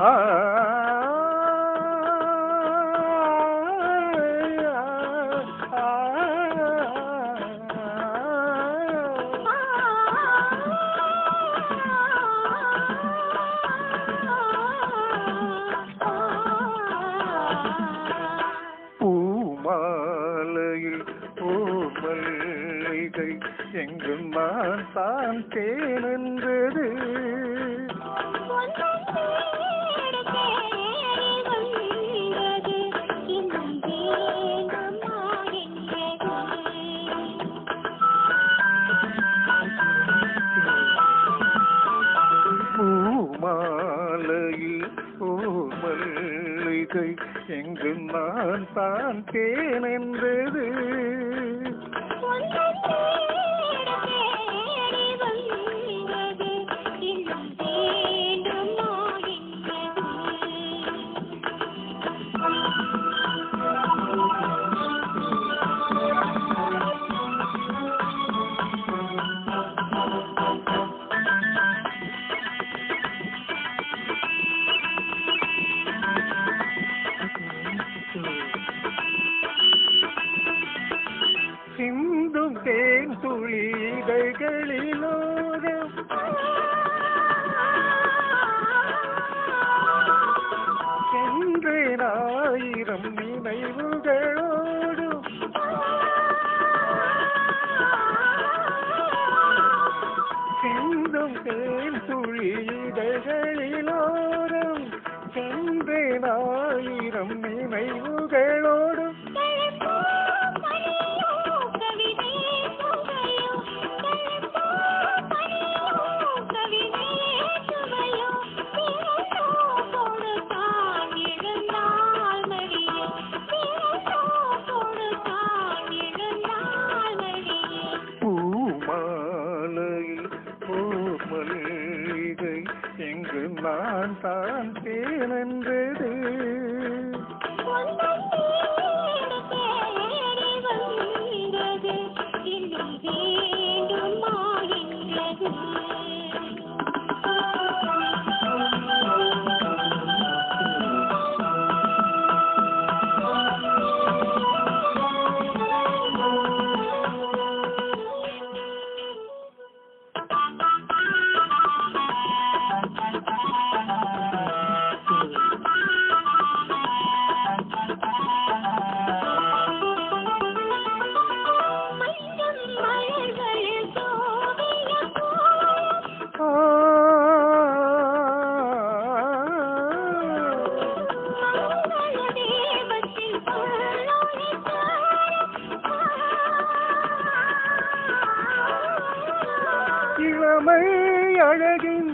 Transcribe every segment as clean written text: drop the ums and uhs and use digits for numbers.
ஆ பூமாலையில் பூமல்லிகை எங்கும் நான் தான் தேனென்றது பூமாலையில் பூமல்லிகை எங்கும் நான் தான் தேனென்றது சிந்தும் தேன் துளிகைகளிலோரம் சென்றேன் ஆயிரம் நினைவுகளோடும் சிந்தும் தேன் துளிகைகளிலோரம் சென்றேன் ஆயிரம் நினைவுகளோடும் பூமல்லிகை எங்கு நான் தான் தேனென்றது இளமை அழகின்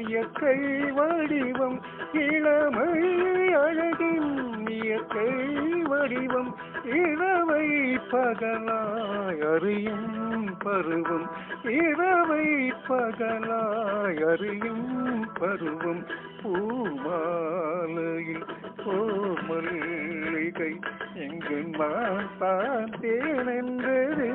இயற்கை வடிவம் இளமை அழகின் இயற்கை வடிவம் இரவை பகலாய் அறியும் பருவம் இரவை பகலாய் அறியும் பருவம் பூமாலையில் பூமல்லிகை எங்கு நான் தான் தேனென்றது